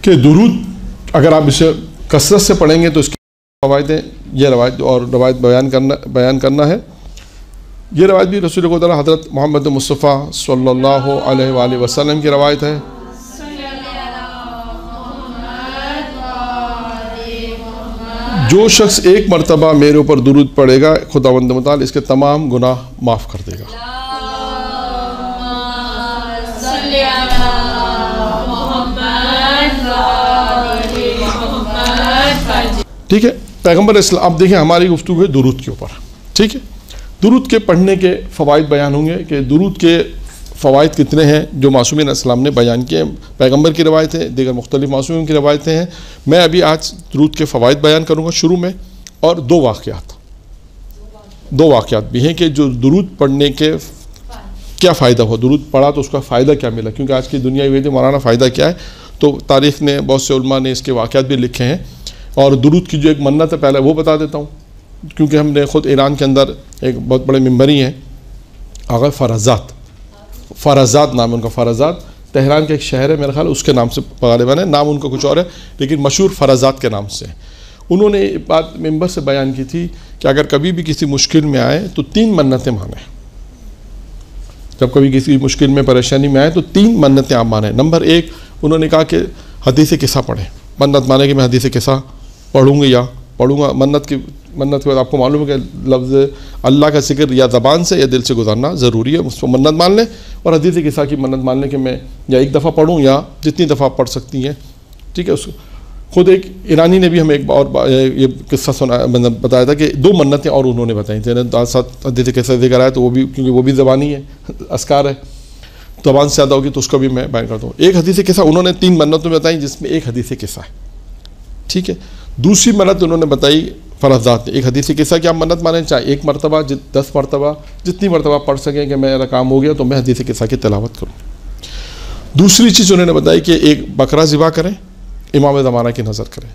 کہ درود اگر آپ اسے کثرت سے پڑھیں گے تو اس کی فوائدیں، یہ روایت بیان کرنا ہے. یہ روایت بھی رسول خدا حضرت محمد مصطفیٰ صلی اللہ علیہ وآلہ وسلم کی روایت ہے. جو شخص ایک مرتبہ میرے اوپر درود پڑھے گا خداوند متعال اس کے تمام گناہ معاف کر دے گا. ٹھیک ہے. پیغمبر اسلام اب دیکھیں ہماری گفتگو ہے درود کے اوپر. ٹھیک ہے. درود کے پڑھنے کے فوائد بیان ہوں گے کہ درود کے فوائد کتنے ہیں جو معصومین اسلام نے بیان کیے. پیغمبر کی روایت ہے، دیگر مختلف معصومین کی روایتیں ہیں. میں ابھی آج درود کے فوائد بیان کروں گا شروع میں، اور دو واقعات بھی ہیں کہ جو درود پڑھنے کے کیا فائدہ ہو، درود پڑھا تو اس کا فائدہ کیا ملا، کیونکہ آج کی دنیا یہ مولانا فائدہ کیا ہے. تو تاریخ نے بہت سے علماء نے اس کے واقعات بھی لکھے ہیں. اور درود کی جو ایک منت ہے پہلے وہ بتا دیتا ہوں، کیونکہ ہم نے خود ایران کے اندر ایک بہت بڑے ممبری ہیں آغا فرزاد نام ہے ان کا. فرزاد تہران کے ایک شہر ہے میرا خیال اس کے نام سے غالباً ہے، نام ان کا کچھ اور ہے لیکن مشہور فرزاد کے نام سے. انہوں نے بات ممبر سے بیان کی تھی کہ اگر کبھی بھی کسی مشکل میں آئے تو 3 منتیں مانیں. جب کبھی کسی مشکل میں پریشانی میں آئے تو 3 منتیں آپ مانیں. نمبر 1 انہوں نے کہا کہ حدیث قصہ پڑھیں. منت مانے کہ میں حدیث قصہ پڑھوں گا. منت کے بعد آپ کو معلوم ہے کہ لفظ اللہ کا ذکر یا زبان سے یا دل سے گزارنا ضروری ہے. اس کو منت مان لیں اور حدیث قصہ کی منت مان لیں کہ میں یا ایک دفعہ پڑھوں یا جتنی دفعہ پڑھ سکتی ہیں. ٹھیک ہے. خود ایک ایرانی نے بھی ہمیں ایک اور یہ قصہ بتایا تھا کہ 2 منتیں اور انہوں نے بتائیں تھیں. حدیث قصہ ذکر آیا تو وہ بھی کیونکہ وہ بھی زبانی ہے، اذکار ہے، زبان سے زیادہ ہوگی تو اس کا بھی میں بیان کرتا ہوں. ایک حدیث قصہ انہوں نے 3 منتوں میں بتائیں جس میں ایک حدیث قصہ ہے. ٹھیک ہے. دوسری منت انہوں نے بتائی فرزاد نے. ایک حدیث قصہ کی آپ منت مانیں چاہے 1 مرتبہ 10 مرتبہ جتنی مرتبہ پڑھ سکیں کہ میرا کام ہو گیا تو میں حدیث قصہ کی تلاوت کروں. دوسری چیز انہوں نے بتائی کہ ایک بکرا ذبح کریں، امام زمانہ کی نظر کریں،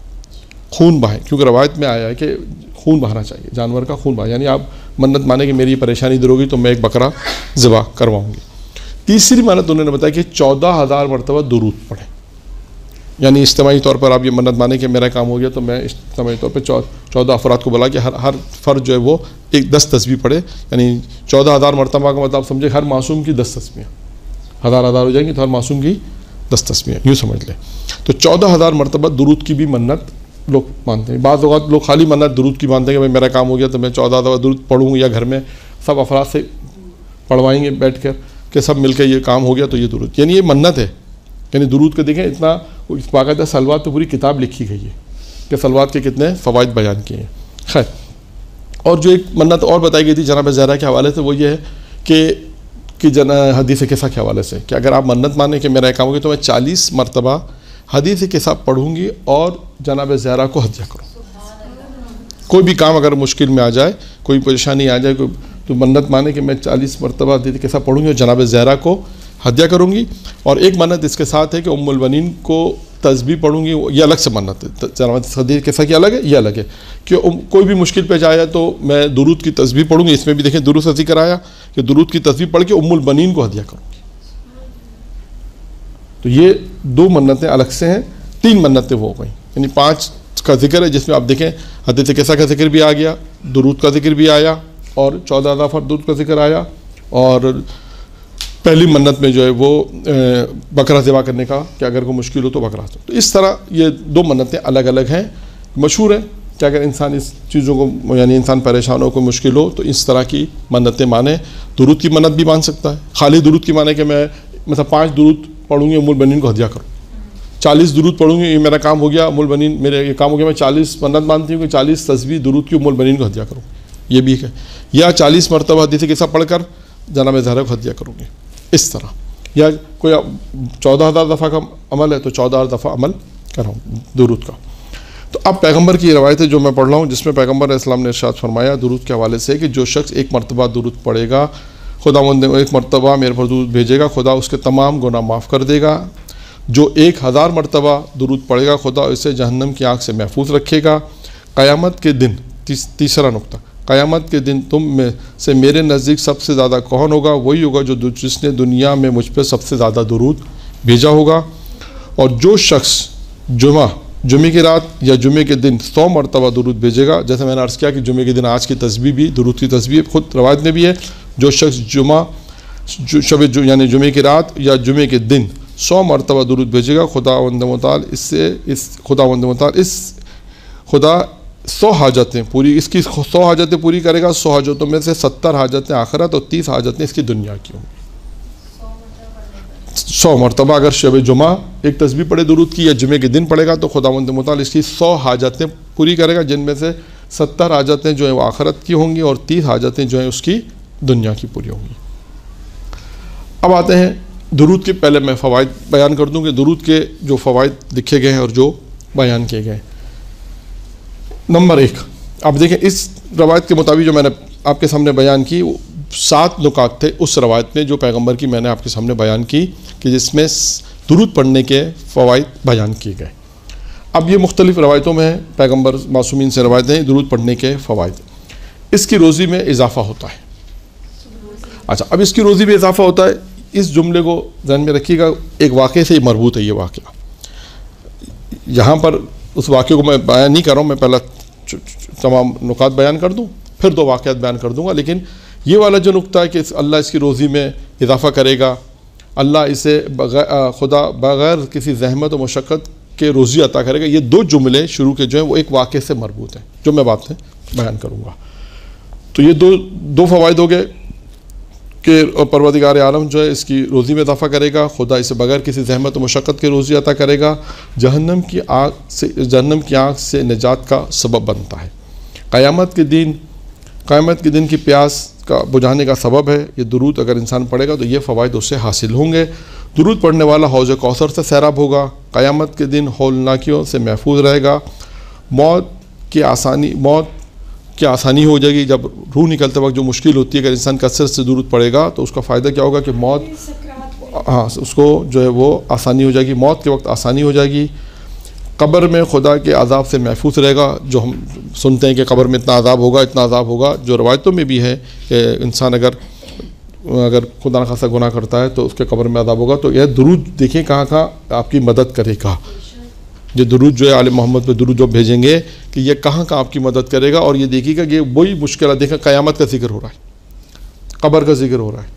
خون بہائیں، کیونکہ روایت میں آیا ہے کہ خون بہانا چاہیے، جانور کا خون بہائے. یعنی آپ منت مانیں کہ میری پریشانی دور ہوگی تو میں ایک بکرا ذبح کرواؤں گی. تیسری منت انہوں نے بتایا کہ 14,000 مرتبہ درود پڑھیں. یعنی اجتماعی طور پر آپ یہ منت مانیں کہ میرا کام ہو گیا تو میں اجتماعی طور پہ 14 افراد کو بلا کے ہر فرد جو ہے وہ 10 تسبیح پڑھے. یعنی 14,000 مرتبہ کا مطلب سمجھے ہر معصوم کی 10 تسبیحیں، 1000 ہو جائیں گی تو ہر معصوم کی 10 تسبیحیں یوں سمجھ لیں. تو 14,000 مرتبہ درود کی بھی منت لوگ مانتے ہیں. بعض اوقات لوگ خالی منت درود کی مانتے ہیں کہ میرا کام ہو گیا تو میں 14 دفعہ درود پڑھوں یا گھر میں سب افراد سے پڑھوائیں گے بیٹھ کر کہ سب مل کے یہ کام ہو گیا تو یہ درود، یعنی یہ منت ہے. یعنی درود کے دیکھیں اتنا باقاعدہ سلوات تو پوری کتاب لکھی گئی ہے کہ سلوات کے کتنے فوائد بیان کیے ہیں. خیر، اور جو ایک منت اور بتائی گئی تھی جناب زہرا کے حوالے سے وہ یہ ہے کہ حدیث قصہ کے حوالے سے کہ اگر آپ منت مانیں کہ میرا کام ہوگی تو میں 40 مرتبہ حدیث قصہ پڑھوں گی اور جناب زہرا کو ہدیہ کروں. کوئی بھی کام اگر مشکل میں آ جائے، کوئی پریشانی آ جائے تو منت مانے کہ میں 40 مرتبہ حدیث قصہ پڑھوں گی اور جناب زہرا کو ہدیہ کروں گی. اور ایک منت اس کے ساتھ ہے کہ ام البنین کو تسبیح پڑھوں گی. یہ الگ سے منت ہے، جناب حدیث قصہ کی الگ ہے، یہ الگ ہے کہ کوئی بھی مشکل پہ جائے تو میں درود کی تسبیح پڑھوں گی. اس میں بھی دیکھیں درود سے ذکر آیا کہ درود کی تسبیح پڑھ کے ام البنین کو ہدیہ کروں گی. تو یہ 2 منتیں الگ سے ہیں. 3 منتیں وہ گئیں، یعنی 5 کا ذکر ہے جس میں آپ دیکھیں حدیث قصہ کا ذکر بھی آ گیا، درود کا ذکر بھی آیا اور 14 دفعہ درود کا ذکر آیا. اور پہلی منت میں جو ہے وہ بکرا ذبح کرنے کا کہ اگر کوئی مشکل ہو تو بکرا. تو اس طرح یہ 2 منتیں الگ الگ ہیں. مشہور ہے کہ اگر انسان اس چیزوں کو یعنی انسان پریشان ہو، کوئی مشکل ہو تو اس طرح کی منتیں مانے. درود کی منت بھی مان سکتا ہے، خالی درود کی مانے کہ میں مثلا 5 درود پڑھوں گی ام البنین کو ہدیہ کروں، 40 درود پڑھوں گی یہ میرا کام ہو گیا، ام البنین میرے یہ کام ہو گیا، میں 40 منت مانتی ہوں کہ 40 تسبیح درود کی ام البنین کو ہدیہ کروں، یہ بھی ہے. یا 40 مرتبہ حدیث قصہ پڑھ کر جناب زہرا کو ہدیہ کروں گی اس طرح. یا کوئی 14,000 دفعہ کا عمل ہے تو 14,000 دفعہ عمل کراؤں درود کا. تو اب پیغمبر کی روایت ہے جو میں پڑھ رہا ہوں جس میں پیغمبر علیہ السلام نے ارشاد فرمایا درود کے حوالے سے کہ جو شخص 1 مرتبہ درود پڑھے گا، خداوند 1 مرتبہ میرے پر درود بھیجے گا، خدا اس کے تمام گناہ معاف کر دے گا. جو 1000 مرتبہ درود پڑھے گا، خدا اسے جہنم کی آگ سے محفوظ رکھے گا. قیامت کے دن تیسرا نقطہ، قیامت کے دن تم میں سے میرے نزدیک سب سے زیادہ کون ہوگا؟ وہی ہوگا جس نے دنیا میں مجھ پہ سب سے زیادہ درود بھیجا ہوگا. اور جو شخص جمعے کی رات یا جمعے کے دن 100 مرتبہ درود بھیجے گا. جیسے میں نے عرض کیا کہ جمعے کے دن آج کی تسبیح بھی درود کی تسبیح خود روایت میں بھی ہے. جو شخص یعنی جمعے کی رات یا جمعے کے دن 100 مرتبہ درود بھیجے گا, خداوند متعال 100 حاجتیں پوری, اس کی 100 حاجتیں پوری کرے گا. 100 حاجتوں میں سے 70 حاجتیں آخرت اور 30 حاجتیں اس کی دنیا کی ہوں گی. 100 مرتبہ اگر شب جمعہ ایک تسبیح پڑھے درود کی یا جمعے کے دن پڑھے گا تو خداوند متعال اس کی 100 حاجتیں پوری کرے گا, جن میں سے 70 حاجتیں جو ہیں وہ آخرت کی ہوں گی اور 30 حاجتیں جو ہیں اس کی دنیا کی پوری ہوں گی. اب آتے ہیں درود کے. پہلے میں فوائد بیان کر دوں کہ درود کے جو فوائد لکھے گئے ہیں اور جو بیان کیے گئے ہیں. نمبر 1, آپ دیکھیں اس روایت کے مطابق جو میں نے آپ کے سامنے بیان کی 7 نکات تھے اس روایت میں جو پیغمبر کی میں نے آپ کے سامنے بیان کی کہ جس میں درود پڑھنے کے فوائد بیان کیے گئے. اب یہ مختلف روایتوں میں ہیں, پیغمبر معصومین سے روایتیں ہیں درود پڑھنے کے فوائد. اس کی روزی میں اضافہ ہوتا ہے. اچھا, اب اس کی روزی میں اضافہ ہوتا ہے, اس جملے کو ذہن میں رکھیے گا, ایک واقعے سے ہی مربوط ہے یہ واقعہ. یہاں پر اس واقعے کو میں بیان نہیں کر رہا ہوں, میں پہلا تمام نکات بیان کر دوں پھر 2 واقعات بیان کر دوں گا. لیکن یہ والا جو نقطہ ہے کہ اللہ اس کی روزی میں اضافہ کرے گا, اللہ اسے خدا بغیر کسی زحمت و مشقت کے روزی عطا کرے گا, یہ 2 جملے شروع کے جو ہیں وہ ایک واقعے سے مربوط ہیں جو میں باتیں بیان کروں گا. تو یہ دو فوائد ہو گئے کہ پروردگار عالم جو ہے اس کی روزی میں اضافہ کرے گا, خدا اسے بغیر کسی زحمت و مشقت کے روزی عطا کرے گا, جہنم کی آگ سے نجات کا سبب بنتا ہے, قیامت کے دن کی پیاس کا بجھانے کا سبب ہے. یہ درود اگر انسان پڑھے گا تو یہ فوائد اسے حاصل ہوں گے. درود پڑھنے والا حوض کوثر سے سیراب ہوگا, قیامت کے دن ہولناکیوں سے محفوظ رہے گا, موت کی آسانی ہو جائے گی. جب روح نکلتے وقت جو مشکل ہوتی ہے اگر انسان کثرت سے درود پڑھے گا تو اس کا فائدہ کیا ہوگا کہ موت اس کو جو ہے وہ آسانی ہو جائے گی, موت کے وقت آسانی ہو جائے گی. قبر میں خدا کے عذاب سے محفوظ رہے گا, جو ہم سنتے ہیں کہ قبر میں اتنا عذاب ہوگا, جو روایتوں میں بھی ہے کہ انسان اگر خدا نخواستہ گناہ کرتا ہے تو اس کے قبر میں عذاب ہوگا. تو یہ درود دیکھیں کہاں آپ کی مدد کرے گا. یہ درود جو ہے آل محمد پہ درود جو بھیجیں گے کہ یہ کہاں آپ کی مدد کرے گا. اور یہ دیکھیے گا کہ وہی مشکلات دیکھیں, قیامت کا ذکر ہو رہا ہے, قبر کا ذکر ہو رہا ہے,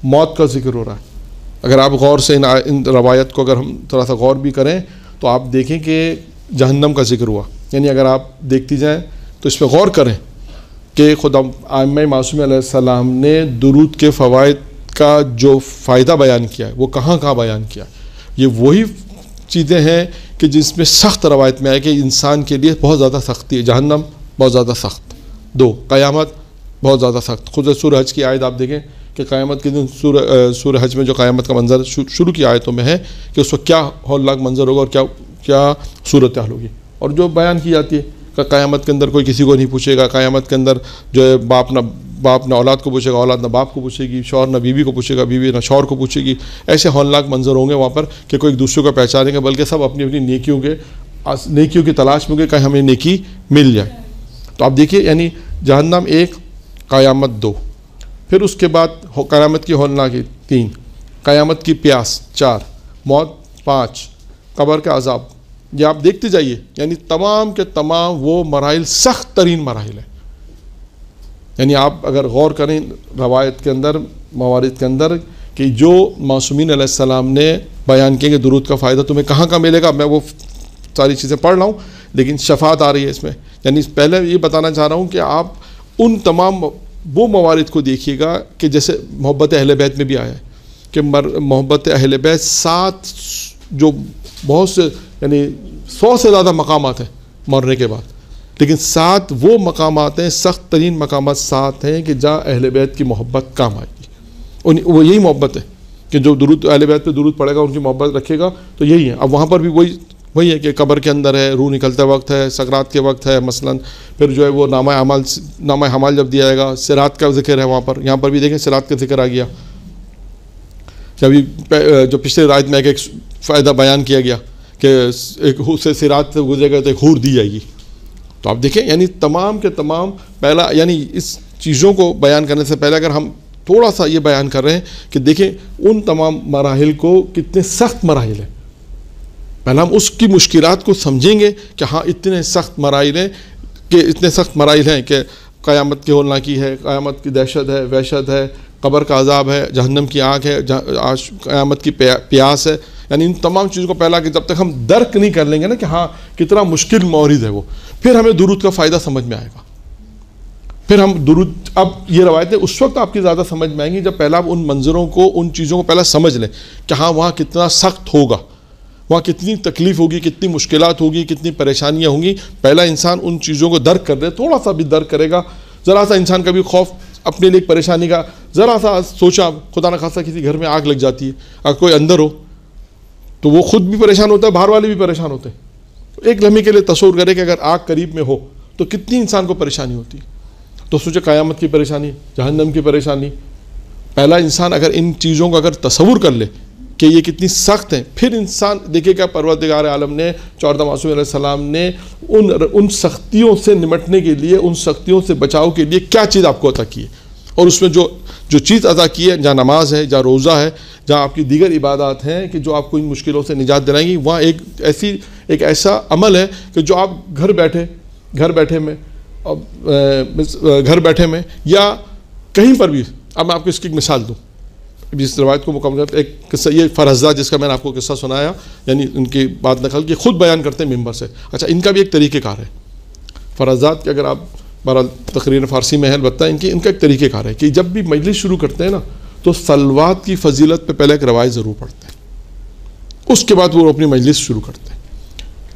موت کا ذکر ہو رہا ہے. اگر آپ غور سے ان روایت کو اگر ہم تھوڑا سا غور بھی کریں تو آپ دیکھیں کہ جہنم کا ذکر ہوا. یعنی اگر آپ دیکھتی جائیں تو اس پہ غور کریں کہ خدا ائمہ معصومین علیہ السلام نے درود کے فوائد کا جو فائدہ بیان کیا ہے وہ کہاں بیان کیا ہے. یہ وہی چیزیں ہیں کہ جس میں سخت روایت میں ہے کہ انسان کے لیے بہت زیادہ سختی ہے. جہنم بہت زیادہ سخت, 2 قیامت بہت زیادہ سخت. خود سورہ حج کی آیت آپ دیکھیں کہ قیامت کے دن سورہ حج میں جو قیامت کا منظر شروع کی آیتوں میں ہے کہ اس وقت کیا ہولناک منظر ہوگا اور کیا صورتحال ہوگی, اور جو بیان کی جاتی ہے کہ قیامت کے اندر کوئی کسی کو نہیں پوچھے گا, قیامت کے اندر جو ہے باپ نہ اولاد کو پوچھے گا, اولاد نہ باپ کو پوچھے گی, شوہر نہ بیوی کو پوچھے گا, بیوی نہ شوہر کو پوچھے گی. ایسے ہولناک منظر ہوں گے وہاں پر کہ کوئی ایک دوسرے کو پہچانیں گے, بلکہ سب اپنی اپنی نیکیوں کی تلاش میں ہوں گے کہ ہمیں نیکی مل جائے. تو آپ دیکھیے یعنی جہنم 1, قیامت 2, پھر اس کے بعد قیامت کی ہولناکی 3, قیامت کی پیاس 4, موت 5, قبر کا عذاب. یہ آپ دیکھتے جائیے یعنی تمام کے تمام وہ مراحل سخت ترین مراحل ہیں. یعنی آپ اگر غور کریں روایت کے اندر, موارد کے اندر کہ جو معصومین علیہ السلام نے بیان کیے کہ درود کا فائدہ تمہیں کہاں ملے گا, میں وہ ساری چیزیں پڑھ رہا ہوں لیکن شفاعت آ رہی ہے اس میں. یعنی پہلے یہ بتانا چاہ رہا ہوں کہ آپ ان تمام وہ موارد کو دیکھیے گا کہ جیسے محبت اہل بیت میں بھی آیا ہے کہ محبت اہل بیت 7 جو بہت سے یعنی 100 سے زیادہ مقامات ہیں مرنے کے بعد, لیکن 7 وہ مقامات ہیں, سخت ترین مقامات 7 ہیں کہ جہاں اہل بیت کی محبت کام آئے گی. وہ یہی محبت ہے کہ جو درود اہل بیت پہ درود پڑے گا ان کی محبت رکھے گا تو یہی ہے. اب وہاں پر بھی وہی ہے کہ قبر کے اندر ہے, روح نکلتے وقت ہے, سکرات کے وقت ہے مثلا, پھر جو ہے وہ نامہ اعمال جب دیا جائے گا, صراط کا ذکر ہے وہاں پر. یہاں پر بھی دیکھیں صراط کا ذکر آ گیا کہ ابھی جو پچھلے رات میں ایک فائدہ بیان کیا گیا کہ ایک سے صراط سے گزرے گا تو ایک حور دی جائے گی. تو آپ دیکھیں یعنی تمام کے تمام پہلا یعنی اس چیزوں کو بیان کرنے سے پہلے اگر ہم تھوڑا سا یہ بیان کر رہے ہیں کہ دیکھیں ان تمام مراحل کو کتنے سخت مراحل ہیں. پہلے ہم اس کی مشکلات کو سمجھیں گے کہ ہاں اتنے سخت مراحل ہیں کہ قیامت کی ہولناکی ہے، قیامت کی دہشت ہے، وحشت ہے، قبر کا عذاب ہے، جہنم کی آگ ہے، قیامت کی پیاس ہے. یعنی ان تمام چیزوں کو پہلا کہ جب تک ہم درک نہیں کر لیں گے نا کہ ہاں کتنا مشکل مورد ہے وہ، پھر ہمیں درود کا فائدہ سمجھ میں آئے گا. پھر ہم درود، اب یہ روایتیں اس وقت آپ کی زیادہ سمجھ میں آئیں گی جب پہلا آپ ان منظروں کو، ان چیزوں کو پہلا سمجھ لیں کہ ہاں وہاں کتنا سخت ہوگا، وہاں کتنی تکلیف ہوگی، کتنی مشکلات ہوگی، کتنی پریشانیاں ہوں گی. پہلا انسان ان چیزوں کو درک کر دے، تھوڑا سا بھی درک کرے گا. ذرا سا انسان کا بھی خوف اپنے لیے پریشانی کا، ذرا سا سوچا خدا نہ خاصا کسی گھر میں آگ لگ جاتی ہے، اگر کوئی اندر ہو تو وہ خود بھی پریشان ہوتا ہے، باہر والے بھی پریشان ہوتے ہیں. ایک لمحے کے لیے تصور کرے کہ اگر آگ قریب میں ہو تو کتنی انسان کو پریشانی ہوتی ہے. تو سوچے قیامت کی پریشانی، جہنم کی پریشانی. پہلا انسان اگر ان چیزوں کو اگر تصور کر لے کہ یہ کتنی سخت ہیں، پھر انسان دیکھے کہ پروردگار عالم نے 14 معصوم علیہ السلام نے ان سختیوں سے نمٹنے کے لیے، ان سختیوں سے بچاؤ کے لیے کیا چیز آپ کو عطا کی ہے. اور اس میں جو چیز عطا کی ہے، جہاں نماز ہے، جہاں روزہ ہے، جہاں آپ کی دیگر عبادات ہیں کہ جو آپ کو ان مشکلوں سے نجات دلائیں گی، وہاں ایک ایسا عمل ہے کہ جو آپ گھر بیٹھے میں یا کہیں پر بھی. اب میں آپ کو اس کی ایک مثال دوں، جس روایت کو مکمل کرتے ایک قصہ، یہ فرزاد جس کا میں نے آپ کو قصہ سنایا، یعنی ان کی بات نقل کی، خود بیان کرتے ہیں ممبر سے. اچھا، ان کا بھی ایک طریقہ کار ہے. فرزاد کے اگر آپ بہرحال تقریر فارسی میں ہے البتہ ان کا ایک طریقہ کار ہے کہ جب بھی مجلس شروع کرتے ہیں نا تو صلوات کی فضیلت پہ پہلے ایک روایت ضرور پڑھتے ہیں، اس کے بعد وہ اپنی مجلس شروع کرتے ہیں.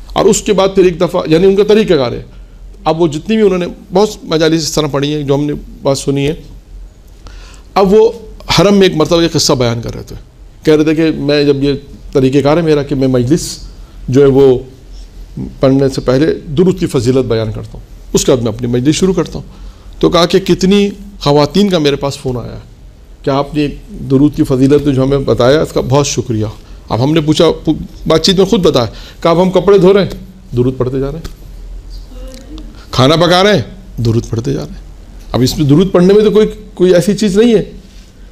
اور اس کے بعد پھر ایک دفعہ، یعنی ان کا طریقہ کار ہے. اب وہ جتنی بھی انہوں نے بہت مجالس اس طرح پڑھی ہیں جو ہم نے بات سنی ہے. اب وہ حرم میں ایک مرتبہ یہ قصہ بیان کر رہے تھے، کہہ رہے تھے کہ میں جب یہ طریقہ کار ہے میرا کہ میں مجلس جو ہے وہ پڑھنے سے پہلے درود کی فضیلت بیان کرتا ہوں، اس کے بعد میں اپنی مجلس شروع کرتا ہوں. تو کہا کہ کتنی خواتین کا میرے پاس فون آیا ہے کہ آپ نے درود کی فضیلت جو ہمیں بتایا اس کا بہت شکریہ. اب ہم نے پوچھا، بات چیت میں خود بتایا کہ اب ہم کپڑے دھو رہے ہیں، درود پڑھتے جا رہے ہیں، کھانا پکا رہے ہیں، درود پڑھتے جا رہے ہیں. اب اس میں درود پڑھنے میں تو کوئی ایسی چیز نہیں ہے.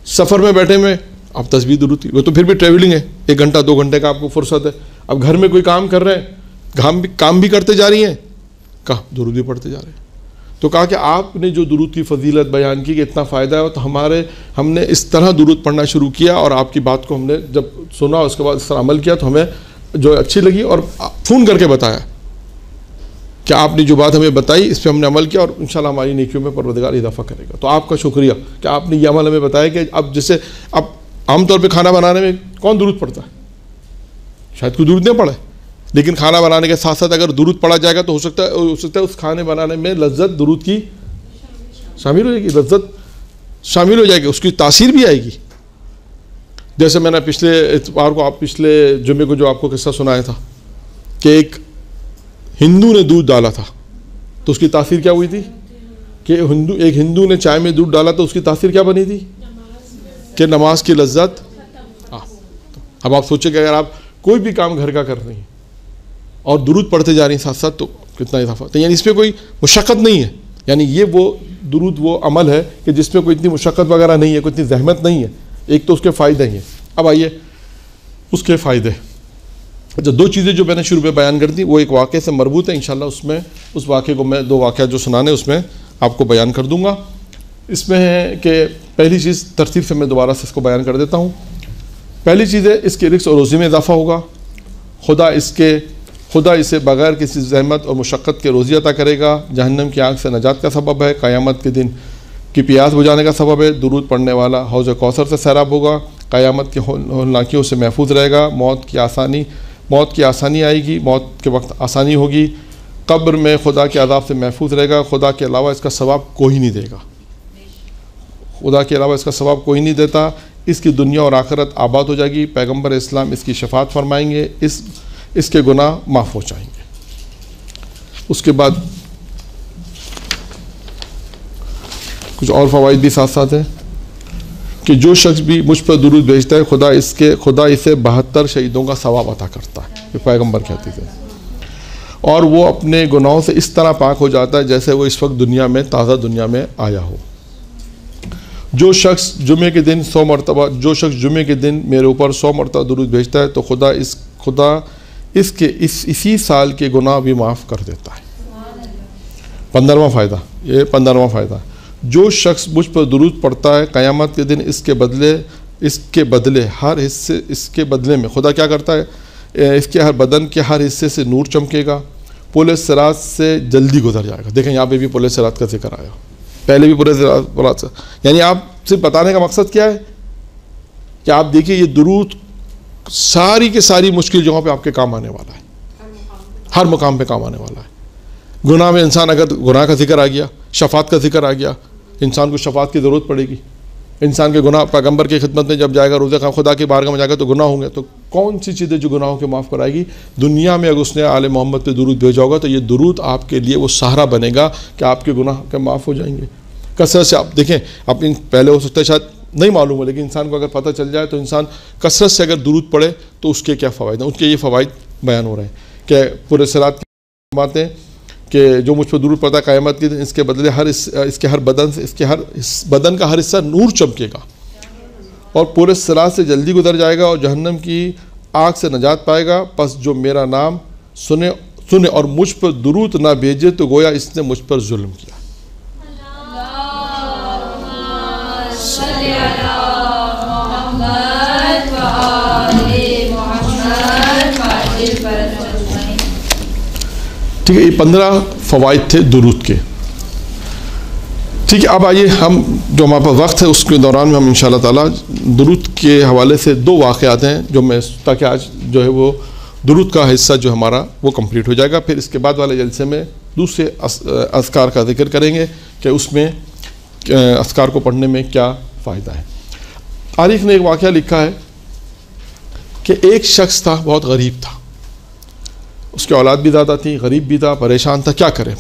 سفر میں بیٹھے میں اب تسبیح درود کی، وہ تو پھر بھی ٹریولنگ ہے، 1 گھنٹہ 2 گھنٹے کا آپ کو فرصت ہے. اب گھر میں کوئی کام کر رہے ہیں، کام بھی کرتے جا رہی ہیں، کہا درود بھی پڑھتے جا رہے ہیں. تو کہا کہ آپ نے جو درود کی فضیلت بیان کی کہ اتنا فائدہ ہے، تو ہم نے اس طرح درود پڑھنا شروع کیا، اور آپ کی بات کو ہم نے جب سنا اس کے بعد اس طرح عمل کیا تو ہمیں جو اچھی لگی، اور فون کر کے بتایا کہ آپ نے جو بات ہمیں بتائی اس پہ ہم نے عمل کیا، اور انشاءاللہ ہماری نیکیوں میں پروردگار اضافہ کرے گا. تو آپ کا شکریہ کہ آپ نے یہ عمل ہمیں بتایا کہ اب جیسے اب عام طور پہ کھانا بنانے میں کون درود پڑھتا ہے؟ شاید کوئی درود نہیں پڑھے، لیکن کھانا بنانے کے ساتھ ساتھ اگر درود پڑھا جائے گا تو ہو سکتا ہے اس کھانے بنانے میں لذت درود کی شامل ہو جائے گی، لذت شامل ہو جائے گی، اس کی تاثیر بھی آئے گی. جیسے میں نے پچھلے اتوار کو، پچھلے جمعے کو جو آپ کو قصہ سنایا تھا کہ ایک ہندو نے دودھ ڈالا تھا تو اس کی تاثیر کیا ہوئی تھی کہ ایک ہندو نے چائے میں دودھ ڈالا تو اس کی تاثیر کیا بنی تھی کہ نماز کی لذت. اب آپ سوچیں کہ اگر آپ کوئی بھی کام گھر کا کر رہی ہیں اور درود پڑھتے جا رہی ہیں ساتھ ساتھ تو کتنا اضافہ. تو یعنی اس پہ کوئی مشقت نہیں ہے، یعنی یہ وہ درود وہ عمل ہے کہ جس میں کوئی اتنی مشقت وغیرہ نہیں ہے، کوئی اتنی زحمت نہیں ہے. ایک تو اس کے فائدے ہیں. اب آئیے اس کے فائدے. اچھا، 2 چیزیں جو میں نے شروع میں بیان کر دی وہ ایک واقعے سے مربوط ہے، انشاءاللہ اس واقعے کو میں 2 واقعات جو سنانے اس میں آپ کو بیان کر دوں گا. اس میں ہے کہ پہلی چیز ترتیب سے میں دوبارہ سے اس کو بیان کر دیتا ہوں. پہلی چیز ہے اس کے رزق اور روزی میں اضافہ ہوگا. خدا اسے بغیر کسی زحمت اور مشقت کے روزی عطا کرے گا. جہنم کی آگ سے نجات کا سبب ہے. قیامت کے دن کی پیاس بجھانے کا سبب ہے. درود پڑھنے والا حوض کوثر سے سیراب ہوگا. قیامت کی ہولناکیوں سے محفوظ رہے گا. موت کی آسانی آئے گی، موت کے وقت آسانی ہوگی. قبر میں خدا کے عذاب سے محفوظ رہے گا. خدا کے علاوہ اس کا ثواب کوئی نہیں دے گا. خدا کے علاوہ اس کا ثواب کوئی نہیں دیتا. اس کی دنیا اور آخرت آباد ہو جائے گی. پیغمبر اسلام اس کی شفاعت فرمائیں گے. اس کے گناہ معاف ہو جائیں گے. اس کے بعد کچھ اور فوائد بھی ساتھ ساتھ ہیں کہ جو شخص بھی مجھ پر درود بھیجتا ہے خدا اسے 72 شہیدوں کا ثواب عطا کرتا ہے، یہ پیغمبر کہتے تھے. اور وہ اپنے گناہوں سے اس طرح پاک ہو جاتا ہے جیسے وہ اس وقت تازہ دنیا میں آیا ہو. جو شخص جمعے کے دن میرے اوپر 100 مرتبہ درود بھیجتا ہے تو خدا اسی سال کے گناہ بھی معاف کر دیتا ہے۔ 15واں فائدہ، یہ 15واں فائدہ، جو شخص مجھ پر درود پڑھتا ہے قیامت کے دن اس کے بدلے ہر حصے، اس کے بدلے میں خدا کیا کرتا ہے، اس کے ہر بدن کے ہر حصے سے نور چمکے گا، پل صراط سے جلدی گزر جائے گا۔ دیکھیں یہاں پہ بھی پل صراط کا ذکر آیا، پہلے بھی پل صراط سے، یعنی آپ صرف بتانے کا مقصد کیا ہے کہ آپ دیکھیے یہ درود ساری کے ساری مشکل جگہوں پہ آپ کے کام آنے والا ہے، ہر مقام پہ کام آنے والا ہے۔ گناہ میں انسان اگر گناہ کا ذکر آ گیا، شفاعت کا ذکر آ گیا، انسان کو شفاعت کی ضرورت پڑے گی۔ انسان کے گناہ پیغمبر کی خدمت میں جب جائے گا، روزہ خدا کی بارگاہ میں جائے گا تو گناہ ہوں گے، تو کون سی چیزیں جو گناہوں کے معاف کرائے گی؟ دنیا میں اگر اس نے آل محمد پہ درود بھیجا ہوگا تو یہ درود آپ کے لیے وہ سہارا بنے گا کہ آپ کے گناہ کے معاف ہو جائیں گے۔ کثرت سے آپ دیکھیں، آپ پہلے ہو سکتا ہے شاید نہیں معلوم ہو، لیکن انسان کو اگر پتہ چل جائے تو انسان کثرت سے اگر درود پڑھے تو اس کے کیا فوائد ہیں، اس کے یہ فوائد بیان ہو رہے ہیں کہ پورے صراط کی باتیں کہ جو مجھ پر درود پڑتا ہے قیامت کے دن اس کے بدلے اس کے ہر بدن سے، اس کے ہر بدن کا ہر حصہ نور چمکے گا اور پورے صراط سے جلدی گزر جائے گا اور جہنم کی آگ سے نجات پائے گا۔ پس جو میرا نام سنے اور مجھ پر درود نہ بھیجے تو گویا اس نے مجھ پر ظلم کیا۔ ٹھیک ہے، یہ 15 فوائد تھے درود کے۔ ٹھیک ہے، اب آئیے ہم جو ہمارے پاس وقت ہے اس کے دوران میں ہم انشاءاللہ تعالیٰ درود کے حوالے سے 2 واقعات ہیں جو میں، تاکہ آج جو ہے وہ درود کا حصہ جو ہمارا وہ کمپلیٹ ہو جائے گا۔ پھر اس کے بعد والے جلسے میں دوسرے اذکار کا ذکر کریں گے کہ اس میں اذکار کو پڑھنے میں کیا فائدہ ہے۔ تاریخ نے ایک واقعہ لکھا ہے کہ ایک شخص تھا، بہت غریب تھا، اس کی اولاد بھی زیادہ تھی، غریب بھی تھا، پریشان تھا، کیا کرے؟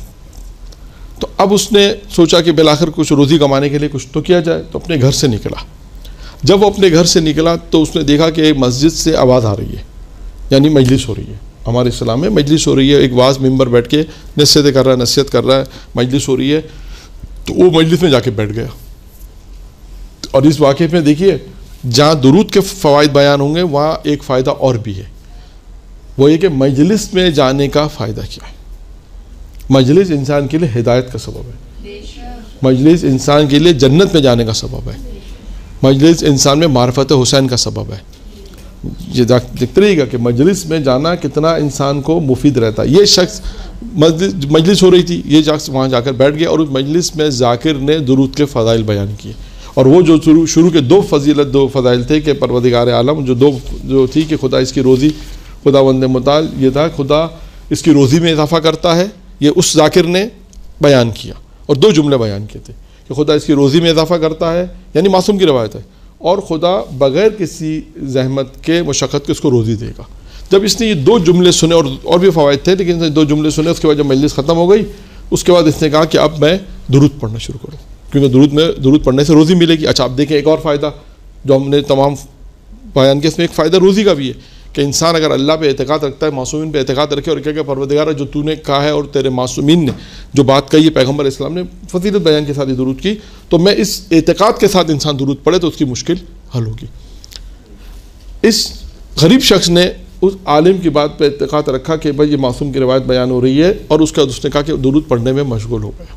تو اب اس نے سوچا کہ بالآخر کچھ روزی کمانے کے لیے کچھ تو کیا جائے، تو اپنے گھر سے نکلا۔ جب وہ اپنے گھر سے نکلا تو اس نے دیکھا کہ ایک مسجد سے آواز آ رہی ہے، یعنی مجلس ہو رہی ہے۔ ہمارے اسلام میں مجلس ہو رہی ہے، ایک واعظ ممبر بیٹھ کے نصیحت کر رہا ہے، مجلس ہو رہی ہے، تو وہ مجلس میں جا کے بیٹھ گیا۔ اور اس واقعے میں دیکھیے جہاں درود کے فوائد بیان ہوں گے وہاں ایک فائدہ اور بھی ہے، وہ یہ کہ مجلس میں جانے کا فائدہ کیا ہے۔ مجلس انسان کے لیے ہدایت کا سبب ہے، مجلس انسان کے لیے جنت میں جانے کا سبب ہے، مجلس انسان میں معرفت حسین کا سبب ہے۔ یہ دیکھتے رہیے گا کہ مجلس میں جانا کتنا انسان کو مفید رہتا ہے۔ یہ شخص مجلس ہو رہی تھی، یہ شخص وہاں جا کر بیٹھ گیا اور اس مجلس میں ذاکر نے درود کے فضائل بیان کیے، اور وہ جو شروع کے 2 فضائل تھے کہ پروردگار عالم جو تھی کہ خدا اس کی روزی، خداوند متعال یہ تھا خدا اس کی روزی میں اضافہ کرتا ہے، یہ اس ذاکر نے بیان کیا، اور 2 جملے بیان کیے تھے کہ خدا اس کی روزی میں اضافہ کرتا ہے، یعنی معصوم کی روایت ہے، اور خدا بغیر کسی زحمت کے مشقت کے اس کو روزی دے گا۔ جب اس نے یہ 2 جملے سنے، اور بھی فوائد تھے لیکن 2 جملے سنے، اس کے بعد جب مجلس ختم ہو گئی اس کے بعد اس نے کہا کہ اب میں درود پڑھنا شروع کروں، کیونکہ درود پڑھنے سے روزی ملے گی۔ اچھا اب دیکھیں ایک اور فائدہ جو ہم نے تمام بیان کیا، اس میں ایک فائدہ روزی کا بھی ہے کہ انسان اگر اللہ پہ اعتقاد رکھتا ہے، معصومین پہ اعتقاد رکھے اور کہ پروردگار جو تو نے کہا ہے اور تیرے معصومین نے جو بات کہی ہے، پیغمبر اسلام نے فضیلت بیان کے ساتھ درود کی، تو میں اس اعتقاد کے ساتھ انسان درود پڑھے تو اس کی مشکل حل ہوگی۔ اس غریب شخص نے اس عالم کی بات پہ اعتقاد رکھا کہ بھائی یہ معصوم کی روایت بیان ہو رہی ہے، اور اس نے کہا کہ درود پڑھنے میں مشغول ہو گیا،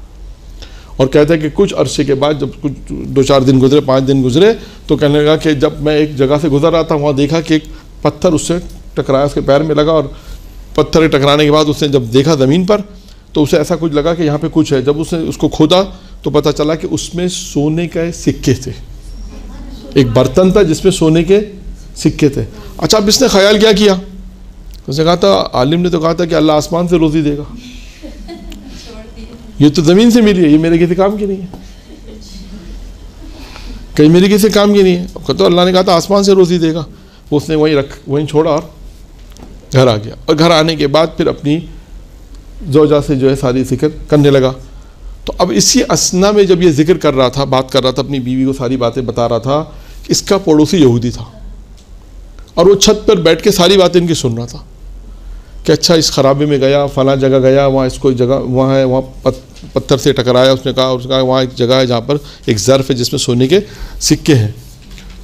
اور کہتا ہے کہ کچھ عرصے کے بعد جب کچھ 2-4 دن گزرے، 5 دن گزرے، تو کہنے لگا کہ جب میں ایک جگہ سے گزر رہا تھا وہاں دیکھا کہ ایک پتھر اس سے ٹکرایا، اس کے پیر میں لگا، اور پتھر کے ٹکرانے کے بعد اس نے جب دیکھا زمین پر تو اسے ایسا کچھ لگا کہ یہاں پہ کچھ ہے۔ جب اس نے اس کو کھودا تو پتہ چلا کہ اس میں سونے کے سکے تھے، ایک برتن تھا جس میں سونے کے سکے تھے۔ اچھا اب اس نے خیال کیا کیا، اس نے کہا تھا عالم نے تو کہا تھا کہ اللہ آسمان سے روزی دے گا، یہ تو زمین سے ملی ہے، یہ میرے کسی کام کی نہیں ہے، کہیں میری کسی کام کی نہیں ہے، تو اللہ نے کہا تھا آسمان سے روزی دے گا۔ اس نے وہیں چھوڑا اور گھر آ گیا، اور گھر آنے کے بعد پھر اپنی زوجہ سے جو ہے ساری ذکر کرنے لگا۔ تو اب اسی اسنا میں جب یہ ذکر کر رہا تھا، بات کر رہا تھا، اپنی بیوی کو ساری باتیں بتا رہا تھا، اس کا پڑوسی یہودی تھا، اور وہ چھت پر بیٹھ کے ساری باتیں ان کی سن رہا تھا کہ اچھا اس خرابے میں گیا، فلاں جگہ گیا، وہاں اس کو جگہ وہاں ہے، وہاں پتھر سے ٹکرایا، اس نے کہا وہاں ایک جگہ ہے جہاں پر ایک ظرف ہے جس میں سونے کے سکے ہیں۔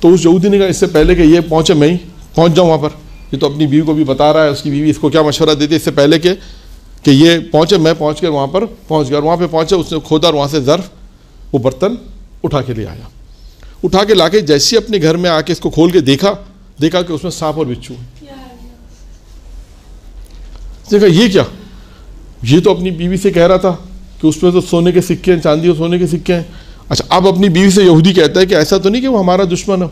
تو اس یہودی نے کہا اس سے پہلے کہ یہ پہنچے میں ہی پہنچ جاؤں وہاں پر یہ تو اپنی بیوی کو بھی بتا رہا ہے، اس کی بیوی اس کو کیا مشورہ دیتی ہے اس سے پہلے کہ یہ پہنچے، میں پہنچ کر وہاں پر پہنچ گیا، اور وہاں پہ پہنچے، اس نے کھودا اور وہاں سے ظرف وہ برتن اٹھا کے لے آیا، اٹھا کے لا کے جیسے اپنے گھر میں آ کے اس کو کھول کے دیکھا کہ اس میں سانپ اور بچھو ہے۔ دیکھا یہ کیا، یہ تو اپنی بیوی سے کہہ رہا تھا کہ اس میں تو سونے کے سکے ہیں، چاندی اور سونے کے سکے ہیں۔ اچھا اب اپنی بیوی سے یہودی کہتا ہے کہ ایسا تو نہیں کہ وہ ہمارا دشمن ہے،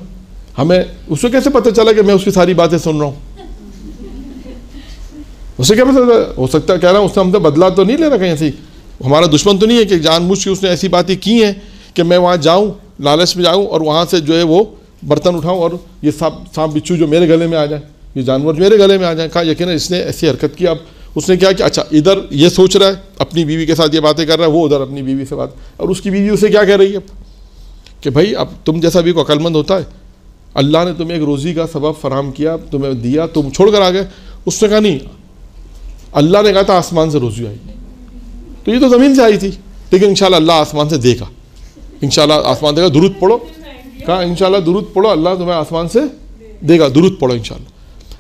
ہمیں اس کو کیسے پتہ چلا کہ میں اس کی ساری باتیں سن رہا ہوں؟ اسے کیا پتہ ہو سکتا ہے، کہہ رہا ہوں اس نے ہم سے بدلا تو نہیں لے رہا کہیں سے، ہمارا دشمن تو نہیں ہے کہ جان بوجھ کے اس نے ایسی باتیں کی ہیں کہ میں وہاں جاؤں، لالچ میں جاؤں اور وہاں سے جو ہے وہ برتن اٹھاؤں اور یہ سانپ بچھو جو میرے گلے میں آ جائیں، یہ جانور میرے گلے میں آ جائیں۔ کہا یقیناً اس نے ایسی حرکت کی۔ اب اس نے کیا کہ اچھا ادھر یہ سوچ رہا ہے اپنی بیوی کے ساتھ یہ باتیں کر رہا ہے، وہ ادھر اپنی بیوی سے بات، اور اس کی بیوی اسے کیا کہہ رہی ہے کہ بھائی اب تم جیسا بھی کوئی عقل مند ہوتا ہے، اللہ نے تمہیں ایک روزی کا سبب فراہم کیا، تمہیں دیا، تم چھوڑ کر آ گئے۔ اس نے کہا نہیں، اللہ نے کہا تھا آسمان سے روزی آئی، تو یہ تو زمین سے آئی تھی، لیکن انشاءاللہ اللہ آسمان سے دے گا، انشاءاللہ آسمان دے گا، درود پڑھو۔ کہا انشاءاللہ درود پڑھو، اللہ تمہیں آسمان سے دے گا، درود پڑھو انشاءاللہ۔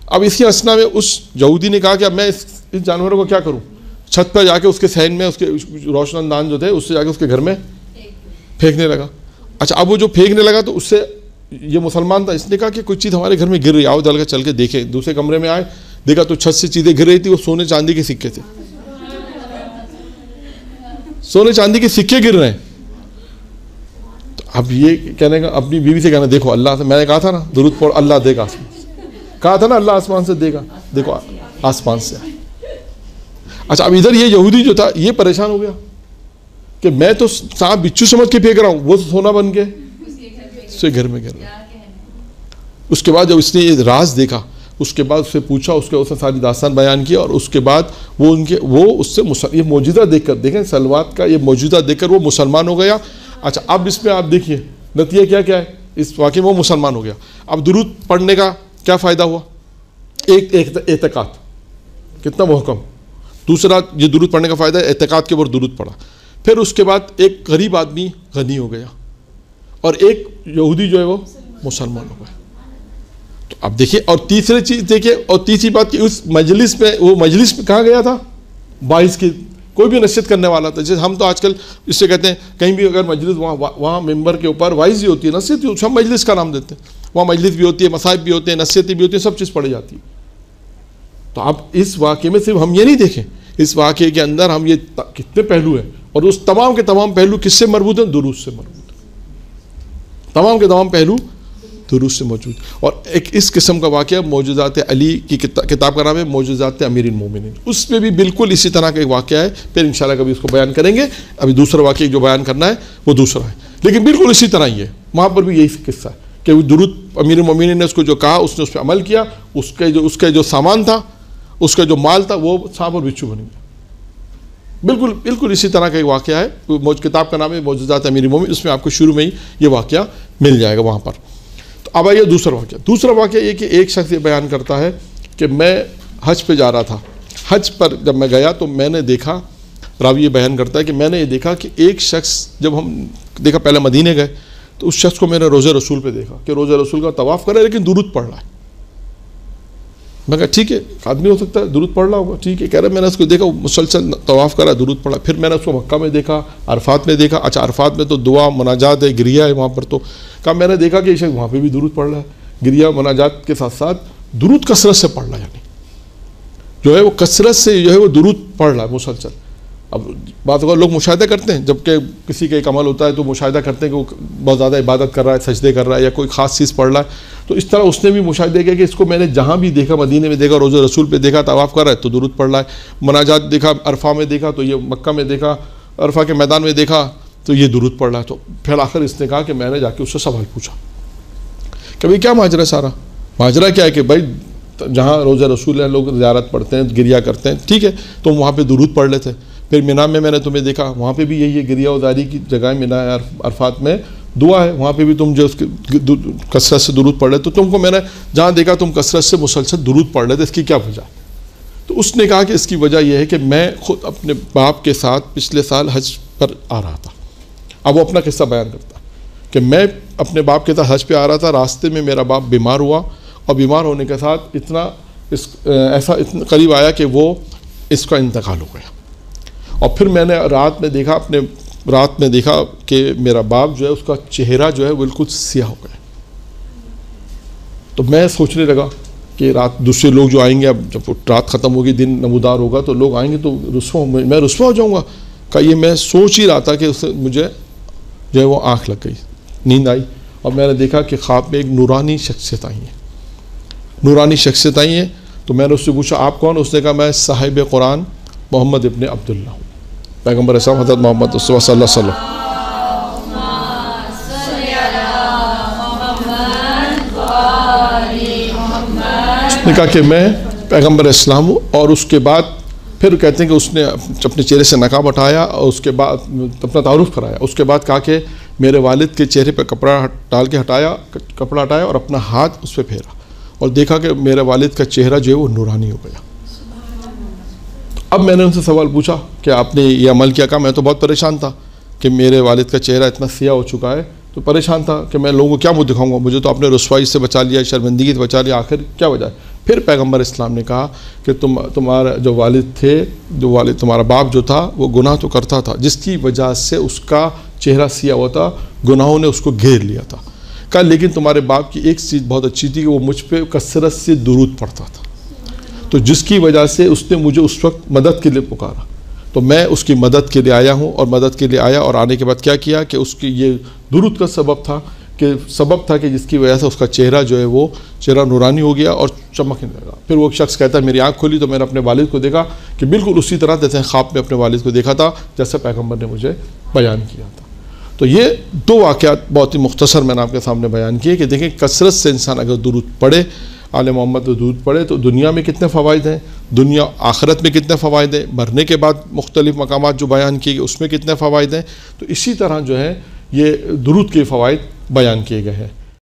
اب اسی اسنا میں اس یہودی نے کہا کہ اب میں اس جانوروں کو کیا کروں، چھت پہ جا کے اس کے صحن میں اس کے روشن انداز جو تھے اس سے جا کے اس کے گھر میں پھینکنے لگا۔ اچھا اب وہ جو پھینکنے لگا تو اس سے یہ مسلمان تھا، اس نے کہا کہ کوئی چیز ہمارے گھر میں گر رہی ہے، آؤ دل کے چل کے دیکھیں۔ دوسرے کمرے میں آئے، دیکھا تو چھت سے چیزیں گر رہی تھی، وہ سونے چاندی کے سکے تھے، سونے چاندی کے سکے گر رہے ہیں۔ تو اب یہ کہنے کا اپنی بیوی سے کہنا دیکھو اللہ سے، میں نے کہا تھا نا درود پڑھ اللہ دے گا، آسمان سے کہا تھا نا اللہ آسمان سے دے گا، دیکھو آسمان سے۔ اچھا اب ادھر یہ یہودی جو تھا یہ پریشان ہو گیا کہ میں تو سانپ بچھو سمجھ کے پھینک رہا ہوں، وہ سونا بن کے اس کے گھر میں گر رہا۔ اس کے بعد جب اس نے یہ راز دیکھا، اس کے بعد اس سے پوچھا، اس نے ساری داستان بیان کی، اور اس کے بعد وہ اس سے یہ معجزہ دیکھ کر، دیکھیں سلوات کا یہ معجزہ دیکھ کر وہ مسلمان ہو گیا۔ اچھا اب اس میں آپ دیکھیے نتیجہ کیا ہے، اس واقعے میں وہ مسلمان ہو گیا۔ اب درود پڑھنے کا کیا فائدہ ہوا؟ ایک اعتقاد کتنا محکم، دوسرا یہ درود پڑھنے کا فائدہ ہے اعتقاد کے اوپر درود پڑھا۔ پھر اس کے بعد ایک غریب آدمی غنی ہو گیا اور ایک یہودی جو ہے وہ مسلمان ہو گیا۔ تو اب دیکھیے، اور تیسری چیز دیکھیے، اور تیسری بات کہ اس مجلس میں، وہ مجلس میں کہاں گیا تھا؟ باعث کی کوئی بھی نصیحت کرنے والا تھا، جیسے ہم تو آج کل اس سے کہتے ہیں کہیں بھی اگر مجلس وہاں ممبر کے اوپر وائز بھی ہوتی ہے، نصیحت بھی، ہم مجلس کا نام دیتے ہیں، وہاں مجلس بھی ہوتی ہے، مصائب بھی ہوتے ہیں، نصیحتیں بھی ہوتی ہیں، سب چیز پڑھی جاتی ہے۔ تو اب اس واقعے میں صرف ہم یہ نہیں دیکھیں، اس واقعے کے اندر ہم یہ کتنے پہلو ہیں، اور اس تمام کے تمام پہلو کس سے مربوط ہیں؟ درود سے مربوط ہیں، تمام کے تمام پہلو درود سے موجود۔ اور ایک اس قسم کا واقعہ معجزات علی کی کتاب کا نام ہے معجزات امیر المومنین، اس میں بھی بالکل اسی طرح کا ایک واقعہ ہے، پھر انشاءاللہ کبھی اس کو بیان کریں گے۔ ابھی دوسرا واقعہ جو بیان کرنا ہے وہ دوسرا ہے، لیکن بالکل اسی طرح ہی ہے، وہاں پر بھی یہی قصہ ہے کہ وہ درود امیر المومنین نے اس کو جو کہا، اس نے اس پہ عمل کیا، اس کا جو سامان تھا، اس کا جو مال تھا، وہ سانپ اور بچھو بن گیا۔ بالکل اسی طرح کا ایک واقعہ ہے، کتاب کا نام ہے معجزات امیر المومنین، اس میں آپ کو شروع میں ہی یہ واقعہ مل جائے گا وہاں پر۔ تو اب آئیے دوسرا واقعہ یہ کہ ایک شخص یہ بیان کرتا ہے کہ میں حج پہ جا رہا تھا، حج پر جب میں گیا تو میں نے دیکھا، راوی یہ بیان کرتا ہے کہ میں نے یہ دیکھا کہ ایک شخص، جب ہم دیکھا پہلے مدینے گئے تو اس شخص کو میں نے روضہ رسول پہ دیکھا کہ روضہ رسول کا طواف کر رہا ہے لیکن درود پڑھ رہا ہے۔ میں کہا ٹھیک ہے، آدمی ہو سکتا ہے درود پڑھ رہا ہوگا، ٹھیک ہے۔ کہہ رہا میں نے اس کو دیکھا وہ مسلسل طواف کر رہا ہے، درود پڑھا۔ پھر میں نے اس کو مکہ میں دیکھا، عرفات میں دیکھا۔ اچھا عرفات میں تو دعا مناجات ہے، گریا ہے وہاں پر، تو کہا میں نے دیکھا کہ یہ شخص وہاں پہ بھی درود پڑھ رہا ہے، گریا مناجات کے ساتھ ساتھ درود کثرت سے پڑھ رہا ہے، یعنی جو ہے وہ کثرت سے جو ہے وہ درود پڑھ رہا ہے مسلسل۔ اب بعض اوقات لوگ مشاہدہ کرتے ہیں، جب کہ کسی کا ایک عمل ہوتا ہے تو مشاہدہ کرتے ہیں کہ وہ بہت زیادہ عبادت کر رہا ہے، سجدے کر رہا ہے یا کوئی خاص چیز پڑھ رہا ہے، تو اس طرح اس نے بھی مشاہدہ کیا کہ اس کو میں نے جہاں بھی دیکھا، مدینے میں دیکھا، روضہ رسول پہ دیکھا طواف کر رہا ہے تو درود پڑھ رہا ہے، مناجات دیکھا عرفہ میں دیکھا تو یہ مکہ میں دیکھا، عرفہ کے میدان میں دیکھا تو یہ درود پڑھ رہا ہے۔ تو پھر آخر اس نے کہا کہ میں نے جا کے اس سے سوال پوچھا کہ بھائی کیا ماجرا، سارا ماجرا کیا ہے کہ بھائی جہاں روضہ رسول ہے لوگ زیارت پڑھتے ہیں، گریا کرتے ہیں، ٹھیک ہے، تم وہاں پہ درود پڑھ لیتے، پھر مینا میں نے تمہیں دیکھا وہاں پہ بھی یہی ہے، گریا وزاری کی جگہ مینا ہے، عرفات میں دعا ہے، وہاں پہ بھی تم جو اس کے کثرت سے درود پڑھ رہے، تو تم کو میں نے جہاں دیکھا تم کثرت سے مسلسل درود پڑھ رہے تھے، اس کی کیا وجہ ہے؟ تو اس نے کہا کہ اس کی وجہ یہ ہے کہ میں خود اپنے باپ کے ساتھ پچھلے سال حج پر آ رہا تھا۔ اب وہ اپنا قصہ بیان کرتا کہ میں اپنے باپ کے ساتھ حج پہ آ رہا تھا، راستے میں میرا باپ بیمار ہوا، اور بیمار ہونے کے ساتھ اتنا ایسا قریب آیا کہ وہ اس کا انتقال ہو گیا. اور پھر میں نے رات میں دیکھا کہ میرا باپ جو ہے اس کا چہرہ جو ہے بالکل سیاہ ہو گیا. تو میں سوچنے لگا کہ رات دوسرے لوگ جو آئیں گے، اب جب رات ختم ہوگی دن نمودار ہوگا تو لوگ آئیں گے تو میں رسوا ہو جاؤں گا. کہ یہ میں سوچ ہی رہا تھا کہ مجھے جو ہے وہ آنکھ لگ گئی، نیند آئی، اور میں نے دیکھا کہ خواب میں ایک نورانی شخصیت آئی ہیں. تو میں نے اس سے پوچھا آپ کون؟ اس نے کہا میں صاحب قرآن محمد ابن عبداللہ ہوں. پیغمبر اسلام حضرت محمد صلی اللہ علیہ وسلم. اس نے کہا کہ میں پیغمبر اسلام ہوں. اور اس کے بعد پھر کہتے ہیں کہ اس نے اپنے چہرے سے نقاب ہٹایا اور اس کے بعد اپنا تعارف کرایا. اس کے بعد کہا کہ میرے والد کے چہرے پہ کپڑا ڈال کے کپڑا ہٹایا اور اپنا ہاتھ اس پہ پھیرا اور دیکھا کہ میرے والد کا چہرہ جو ہے وہ نورانی ہو گیا. اب میں نے ان سے سوال پوچھا کہ آپ نے یہ عمل کیا؟ کہا میں تو بہت پریشان تھا کہ میرے والد کا چہرہ اتنا سیاہ ہو چکا ہے، تو پریشان تھا کہ میں لوگوں کو کیا منہ دکھاؤں گا. مجھے تو آپ نے رسوائی سے بچا لیا، شرمندگی سے بچا لیا، آخر کیا وجہ ہے؟ پھر پیغمبر اسلام نے کہا کہ تمہارا جو والد تھے، تمہارا باپ جو تھا وہ گناہ تو کرتا تھا، جس کی وجہ سے اس کا چہرہ سیاہ ہوتا، گناہوں نے اس کو گھیر لیا تھا. کہا لیکن تمہارے باپ کی ایک چیز بہت اچھی تھی کہ وہ مجھ پہ کثرت سے درود پڑھتا تھا، تو جس کی وجہ سے اس نے مجھے اس وقت مدد کے لیے پکارا. تو میں اس کی مدد کے لیے آیا ہوں، اور مدد کے لیے آیا اور آنے کے بعد کیا کیا کہ اس کی یہ درود کا سبب تھا کہ جس کی وجہ سے اس کا چہرہ جو ہے وہ چہرہ نورانی ہو گیا اور چمکنے لگا. پھر وہ شخص کہتا ہے میری آنکھ کھلی تو میں نے اپنے والد کو دیکھا کہ بالکل اسی طرح جیسے خواب میں اپنے والد کو دیکھا تھا جیسے پیغمبر نے مجھے بیان کیا تھا. تو یہ دو واقعات بہت ہی مختصر میں نے آپ کے سامنے بیان کیے کہ دیکھیں کثرت سے انسان اگر درود پڑھے، آل محمد درود پڑھے، تو دنیا میں کتنے فوائد ہیں، دنیا آخرت میں کتنے فوائد ہیں، مرنے کے بعد مختلف مقامات جو بیان کیے گئے اس میں کتنے فوائد ہیں. تو اسی طرح جو ہے یہ درود کے فوائد بیان کیے گئے ہیں.